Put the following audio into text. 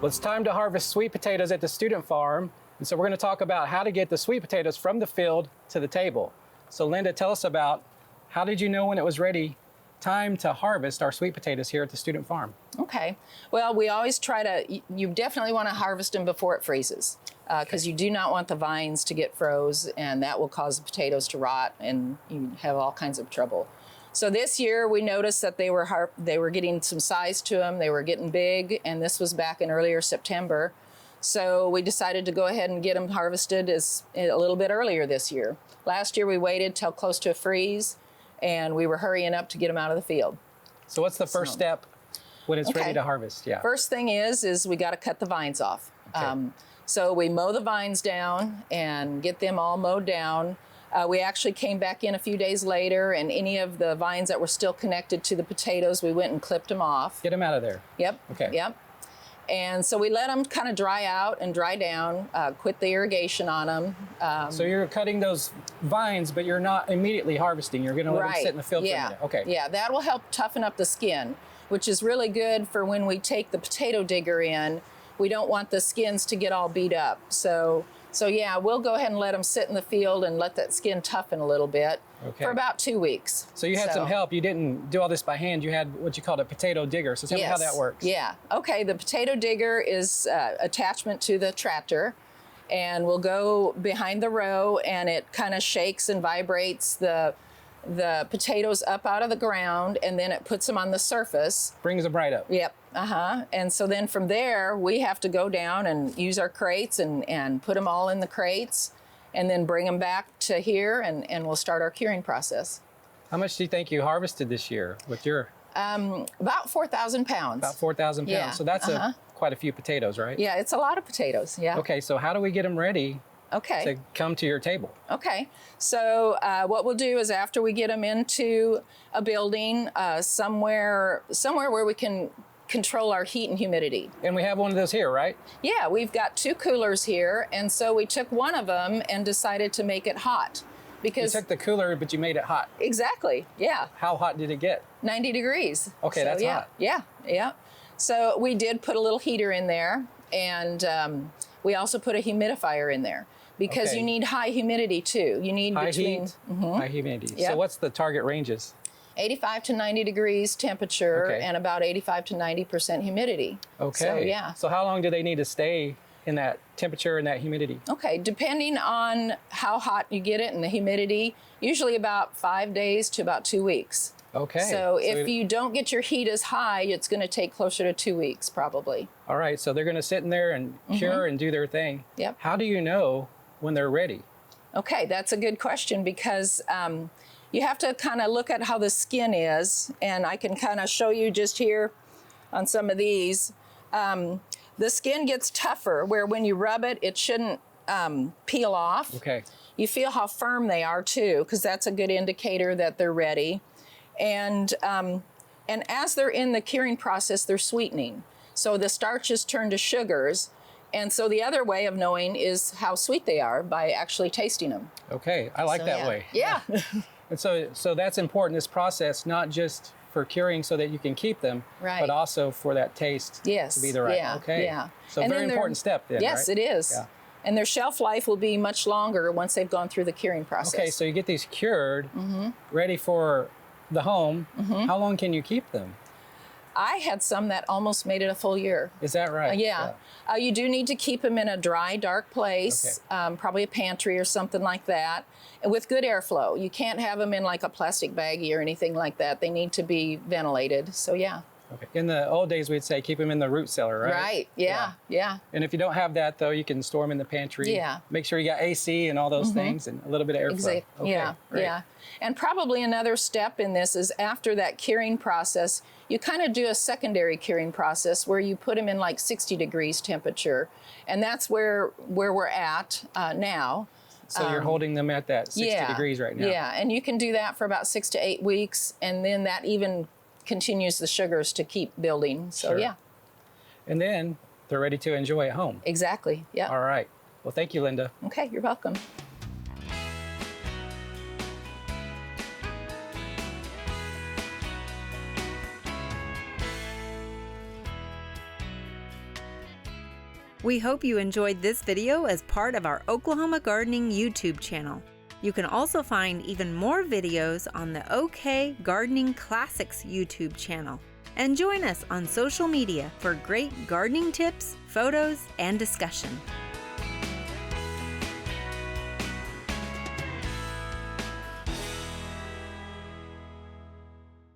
Well, it's time to harvest sweet potatoes at the student farm. And so we're going to talk about how to get the sweet potatoes from the field to the table. So Linda, tell us about how did you know when it was ready time to harvest our sweet potatoes here at the student farm? Okay. Well, we always try to, you definitely want to harvest them before it freezes because you do not want the vines to get froze, and that will cause the potatoes to rot and you have all kinds of trouble. So this year we noticed that they were getting some size to them, they were getting big, and this was back in earlier September. So we decided to go ahead and get them harvested a little bit earlier this year. Last year we waited till close to a freeze, and we were hurrying up to get them out of the field. So what's the first step when it's ready to harvest? Yeah. First thing is we got to cut the vines off. Okay. So we mow the vines down and get them all mowed down. We actually came back in a few days later, and any of the vines that were still connected to the potatoes, we went and clipped them off. Get them out of there. Yep. Okay. Yep. And so we let them kind of dry out and dry down, quit the irrigation on them. So you're cutting those vines, but you're not immediately harvesting. You're going to let them sit in the field for a minute. Okay. Yeah, that will help toughen up the skin, which is really good for when we take the potato digger in. We don't want the skins to get all beat up. So yeah, we'll go ahead and let them sit in the field and let that skin toughen a little bit for about 2 weeks. So you had some help. You didn't do all this by hand. You had what you called a potato digger. So tell me how that works. Yeah. Okay. The potato digger is attachment to the tractor, and we'll go behind the row, and it kind of shakes and vibrates the potatoes up out of the ground, and then it puts them on the surface. Brings them right up. Yep. And so then from there, we have to go down and use our crates and put them all in the crates, and then bring them back to here, and we'll start our curing process. How much do you think you harvested this year with your? About 4,000 pounds. About 4,000 pounds. Yeah. So that's quite a few potatoes, right? Yeah, it's a lot of potatoes. Yeah. Okay, so how do we get them ready to come to your table? Okay, so what we'll do is after we get them into a building, somewhere where we can control our heat and humidity. And we have one of those here, right? Yeah, we've got 2 coolers here, and so we took one of them and decided to make it hot. Because you took the cooler, but you made it hot. Exactly, yeah. How hot did it get? 90 degrees. Okay, that's hot. Yeah. So we did put a little heater in there, and we also put a humidifier in there because you need high humidity too. You need high humidity. Yep. So what's the target ranges? 85 to 90 degrees temperature and about 85 to 90% humidity. Okay. So, yeah. So how long do they need to stay in that temperature and that humidity? Okay, depending on how hot you get it and the humidity, usually about 5 days to about 2 weeks. Okay. So if you don't get your heat as high, it's going to take closer to 2 weeks probably. All right, so they're going to sit in there and cure and do their thing. Yep. How do you know when they're ready? Okay, that's a good question because you have to kind of look at how the skin is, and I can kind of show you just here on some of these. The skin gets tougher where when you rub it, it shouldn't peel off. Okay. You feel how firm they are too, because that's a good indicator that they're ready. And as they're in the curing process, they're sweetening. So the starches turn to sugars. And so the other way of knowing is how sweet they are by actually tasting them. Okay, I like that way. Yeah. And so that's important, this process, not just for curing so that you can keep them, but also for that taste to be the right. Yeah. Okay. Yeah. So very important step then, yes, right? it is. Yeah. And their shelf life will be much longer once they've gone through the curing process. Okay, so you get these cured, ready for the home. How long can you keep them? I had some that almost made it a full year. Is that right? Yeah. You do need to keep them in a dry, dark place, probably a pantry or something like that, and with good airflow. You can't have them in like a plastic baggie or anything like that. They need to be ventilated. So yeah. Okay. In the old days, we'd say keep them in the root cellar, right? Right. Yeah. And if you don't have that, though, you can store them in the pantry. Yeah. Make sure you got AC and all those things and a little bit of airflow. Exactly. Okay, great. Yeah. And probably another step in this is after that curing process, you kind of do a secondary curing process where you put them in like 60 degrees temperature. And that's where we're at now. So you're holding them at that 60 degrees right now. Yeah. And you can do that for about 6 to 8 weeks. And then that even continues the sugars to keep building. So yeah. And then they're ready to enjoy at home. Exactly. Yeah. All right. Well, thank you, Linda. Okay. You're welcome. We hope you enjoyed this video as part of our Oklahoma Gardening YouTube channel. You can also find even more videos on the OK Gardening Classics YouTube channel. And join us on social media for great gardening tips, photos, and discussion.